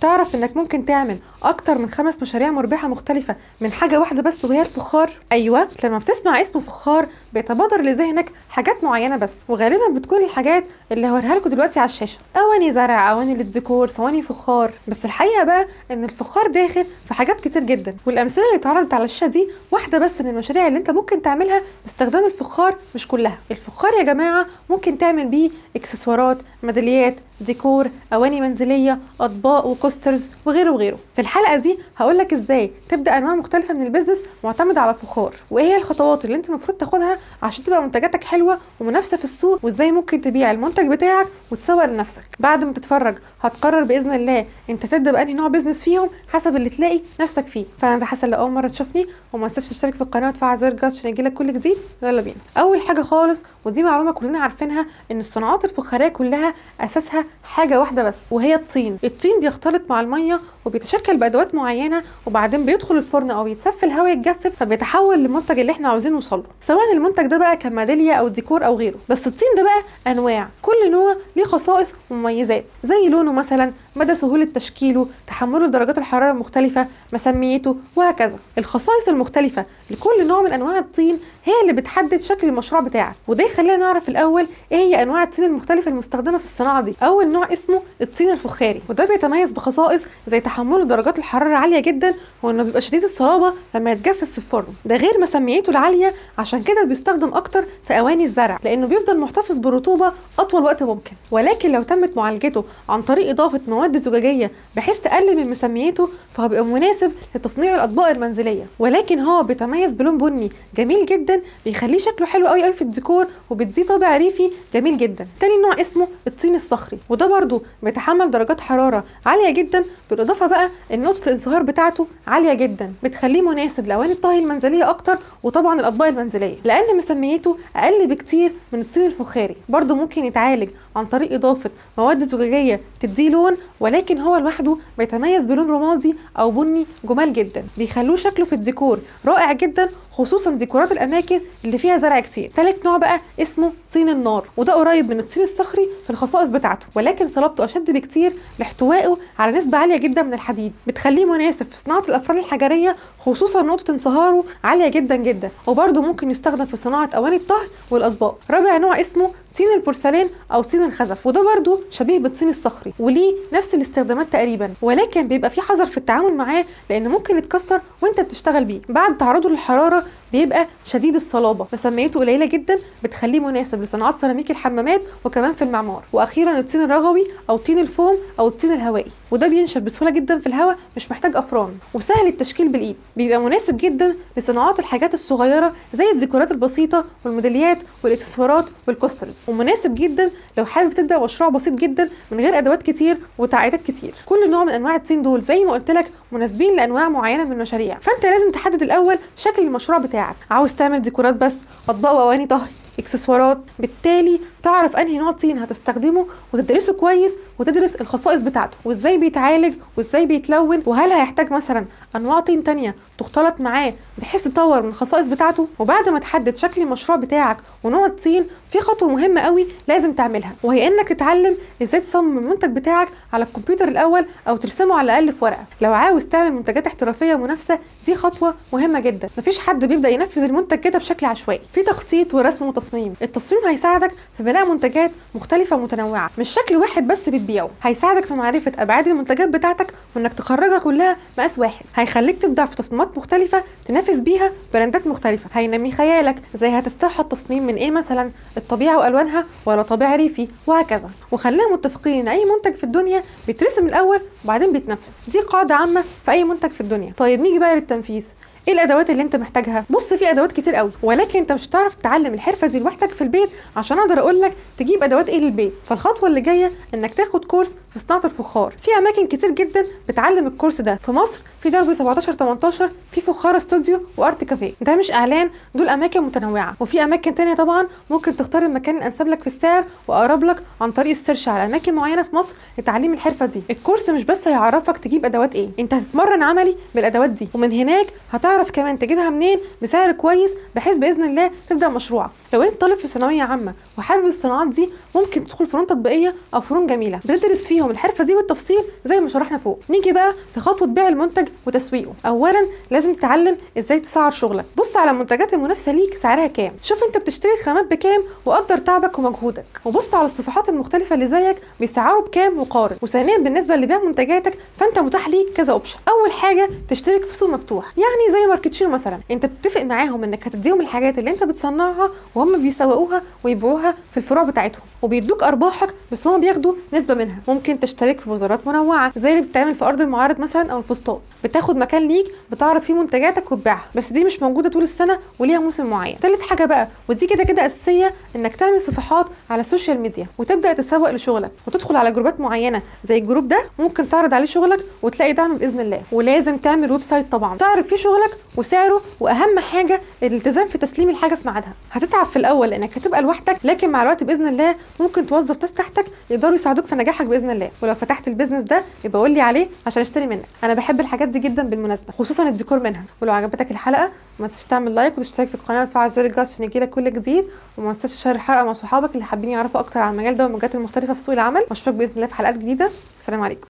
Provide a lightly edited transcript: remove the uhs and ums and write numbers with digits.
تعرف انك ممكن تعمل اكتر من 5 مشاريع مربحة مختلفة من حاجة واحدة بس، وهي الفخار. ايوه، لما بتسمع اسم فخار بيتبادر لذهنك حاجات معينة بس، وغالبا بتكون الحاجات اللي هوريها لكم دلوقتي على الشاشة: اواني زرع، اواني للديكور، صواني فخار. بس الحقيقة بقى ان الفخار داخل في حاجات كتير جدا، والامثلة اللي اتعرضت على الشاشة دي واحدة بس من المشاريع اللي انت ممكن تعملها باستخدام الفخار، مش كلها. الفخار يا جماعة ممكن تعمل بيه اكسسوارات، ميداليات، ديكور، اواني منزلية، اطباق وكوسترز وغيره وغيره. في الحلقة دي هقولك ازاي تبدأ انواع مختلفة من البيزنس معتمدة على الفخار، وايه هي الخطوات اللي انت المفروض تاخدها عشان تبقى منتجاتك حلوة ومنافسة في السوق، وازاي ممكن تبيع المنتج بتاعك وتسوق لنفسك. بعد ما تتفرج هتقرر باذن الله انت تبدأ بأنهي نوع بيزنس فيهم حسب اللي تلاقي نفسك فيه. فانا ده حسن، لو اول مرة تشوفني وما تنساش تشترك في القناة وتفعل زر الجرس عشان يجيلك كل جديد. يلا بينا. اول حاجة خالص، ودي معلومة كلنا عارفينها، ان الصناعات الفخارية كلها اساسها حاجة واحدة بس، وهي الطين. الطين بيختلط مع المية وبيتشكل بادوات معينه، وبعدين بيدخل الفرن او يتساب في الهواء يتجفف، فبيتحول للمنتج اللي احنا عاوزين نوصله، سواء المنتج ده بقى كان ميداليه او ديكور او غيره. بس الطين ده بقى انواع، كل نوع ليه خصائص ومميزات، زي لونه مثلا، مدى سهوله تشكيله، تحمله لدرجات الحراره المختلفه، مسميته، وهكذا. الخصائص المختلفه لكل نوع من انواع الطين هي اللي بتحدد شكل المشروع بتاعك، وده يخلينا نعرف الاول ايه هي انواع الطين المختلفه المستخدمه في الصناعه دي. اول نوع اسمه الطين الفخاري، وده بيتميز بخصائص زي تحمله درجات الحراره عاليه جدا، وانه بيبقى شديد الصلابه لما يتجفف في الفرن. ده غير مسميته العاليه، عشان كده بيستخدم اكتر في اواني الزرع، لانه بيفضل محتفظ بالرطوبه اطول وقت ممكن. ولكن لو تمت معالجته عن طريق اضافه مواد زجاجيه بحيث تقلل من مسميته، فهو بيبقى مناسب لتصنيع الاطباق المنزليه. ولكن هو بيتميز بلون بني جميل جدا، بيخليه شكله حلو قوي قوي في الديكور، وبيديه طابع ريفي جميل جدا. تاني نوع اسمه الطين الصخري، وده برضو بيتحمل درجات حراره عاليه جدا، بالاضافه بقى ان نقطه الانصهار بتاعته عاليه جدا، بتخليه مناسب لاواني الطهي المنزليه اكتر، وطبعا الاطباق المنزليه، لان مسميته اقل بكتير من الطين الفخاري. برضو ممكن يتعالج عن طريق اضافه مواد زجاجيه تديه لون، ولكن هو لوحده بيتميز بلون رمادي او بني جمال جدا، بيخلوه شكله في الديكور رائع جدا، خصوصا ديكورات الاماكن اللي فيها زرع كتير. ثالث نوع بقى اسمه طين النار، وده قريب من الطين الصخري في الخصائص بتاعته، ولكن صلابته اشد بكتير لاحتوائه على نسبه عاليه جدا من الحديد، بتخليه مناسب في صناعه الافران الحجريه، خصوصا نقطه انصهاره عاليه جدا جدا. وبرده ممكن يستخدم في صناعه اواني الطهي والاطباق. رابع نوع اسمه طين البورسلين او طين الخزف، وده برده شبيه بالطين الصخري وليه نفس الاستخدامات تقريبا، ولكن بيبقى فيه حذر في التعامل معاه، لان ممكن يتكسر وانت بتشتغل بيه. بعد تعرضه للحراره بيبقى شديد الصلابه، مسميته قليله جدا، بتخليه مناسب لصناعات سيراميك الحمامات وكمان في المعمار. واخيرا الطين الرغوي او طين الفوم او الطين الهوائي، وده بينشف بسهوله جدا في الهواء، مش محتاج افران، وسهل التشكيل بالايد، بيبقى مناسب جدا لصناعات الحاجات الصغيره زي الديكورات البسيطه والميداليات والاكسسوارات والكوسترز، ومناسب جدا لو حابب تبدا مشروع بسيط جدا من غير ادوات كتير وتعقيدات كتير. كل نوع من انواع الطين دول زي ما قلت لك مناسبين لانواع معينه من المشاريع، فانت لازم تحدد الاول شكل المشروع بتاعك. عاوز تعمل ديكورات بس، اطباق واواني طهي، اكسسوارات، بالتالي تعرف انهي نوع طين هتستخدمه وتدرسه كويس، وتدرس الخصائص بتاعته وازاي بيتعالج وازاي بيتلون، وهل هيحتاج مثلا انواع طين تانية تختلط معاه بحيث تطور من الخصائص بتاعته. وبعد ما تحدد شكل المشروع بتاعك ونوع الطين، في خطوه مهمه قوي لازم تعملها، وهي انك تتعلم ازاي تصمم المنتج بتاعك على الكمبيوتر الاول، او ترسمه على الاقل في ورقه. لو عاوز تعمل منتجات احترافيه منافسه، دي خطوه مهمه جدا. مفيش حد بيبدا ينفذ المنتج كده بشكل عشوائي، في تخطيط ورسم وتصميم. التصميم هيساعدك في بناء منتجات مختلفه ومتنوعه، مش شكل واحد بس بتبيعه، هيساعدك في معرفه ابعاد المنتجات بتاعتك، وانك تخرجها كلها مقاس واحد، هيخليك تبدع في تصميمات مختلفه تنافس بيها براندات مختلفه، هينمي خيالك زي هتستوحى التصميم من ايه مثلا، الطبيعه والوانها ولا طابع ريفي، وهكذا. وخلينا متفقين ان اي منتج في الدنيا بيترسم الاول وبعدين بيتنفذ، دي قاعده عامه في اي منتج في الدنيا. طيب نيجي بقى للتنفيذ. ايه الادوات اللي انت محتاجها؟ بص، في ادوات كتير قوي، ولكن انت مش هتعرف تتعلم الحرفه دي لوحدك في البيت عشان اقدر اقول لك تجيب ادوات ايه للبيت. فالخطوه اللي جايه انك تاخد كورس في صناعه الفخار. في اماكن كتير جدا بتعلم الكورس ده. في مصر في درب 17 18 في فخار استوديو وارت كافيه، ده مش اعلان، دول اماكن متنوعه. وفي اماكن تانية طبعا ممكن تختار المكان الانسب لك في السعر واقرب لك عن طريق السيرش على اماكن معينه في مصر لتعليم الحرفه دي. الكورس مش بس هيعرفك تجيب ادوات ايه، انت هتتمرن عملي بالادوات دي، ومن هناك هتعرف كمان تجيبها منين بسعر كويس، بحيث باذن الله تبدا مشروعك. لو انت طالب في ثانويه عامه وحابب الصناعات دي، ممكن تدخل فنون تطبيقيه او فنون جميله بتدرس فيهم الحرفه دي بالتفصيل زي ما شرحنا فوق. نيجي بقى لخطوه بيع المنتج وتسويقه. اولا لازم تتعلم ازاي تسعر شغلك. بص على المنتجات المنافسه ليك سعرها كام، شوف انت بتشتري خامات بكام وقدر تعبك ومجهودك، وبص على الصفحات المختلفه اللي زيك بيسعروا بكام وقارن. وثانيا بالنسبه لبيع منتجاتك فانت متاح ليك كذا اوبشن. اول حاجه تشترك في سوق مفتوح، يعني زي ماركتشير مثلا، انت بتتفق معاهم انك هتديهم الحاجات اللي انت بتصنعها وهم بيسوقوها ويبيعوها في الفروع بتاعتهم وبيدوك ارباحك، بس هم بياخدوا نسبه منها. ممكن تشترك في بازارات منوعه زي اللي بتتعمل في ارض المعارض مثلا او الفسطاط، بتاخد مكان ليك بتعرض فيه منتجاتك وتبيعها، بس دي مش موجوده طول السنه وليها موسم معين. ثالث حاجه بقى، ودي كده كده اساسيه، انك تعمل صفحات على السوشيال ميديا وتبدا تسوق لشغلك وتدخل على جروبات معينه زي الجروب ده ممكن تعرض عليه شغلك وتلاقي دعم باذن الله. ولازم تعمل ويب سايت طبعا تعرض فيه شغلك وسعره، واهم حاجه الالتزام في تسليم الحاجه في ميعادها. هتتعب في الاول لانك هتبقى لوحدك، لكن مع الوقت باذن الله ممكن توظف ناس تحتك يقدروا يساعدوك في نجاحك باذن الله. ولو فتحت البيزنس ده يبقى قول لي عليه عشان اشتري منك. انا بحب الحاجات دي جدا بالمناسبه، خصوصا الديكور منها. ولو عجبتك الحلقه ما تنساش تعمل لايك وتشترك في القناه وتفعل زر الجرس عشان يجيلك كل جديد، وما تنساش تشارك الحلقه مع صحابك اللي حابين يعرفوا اكتر عن المجال ده والمجالات المختلفه في سوق العمل. واشوفك باذن الله في حلقات جديده. السلام عليكم.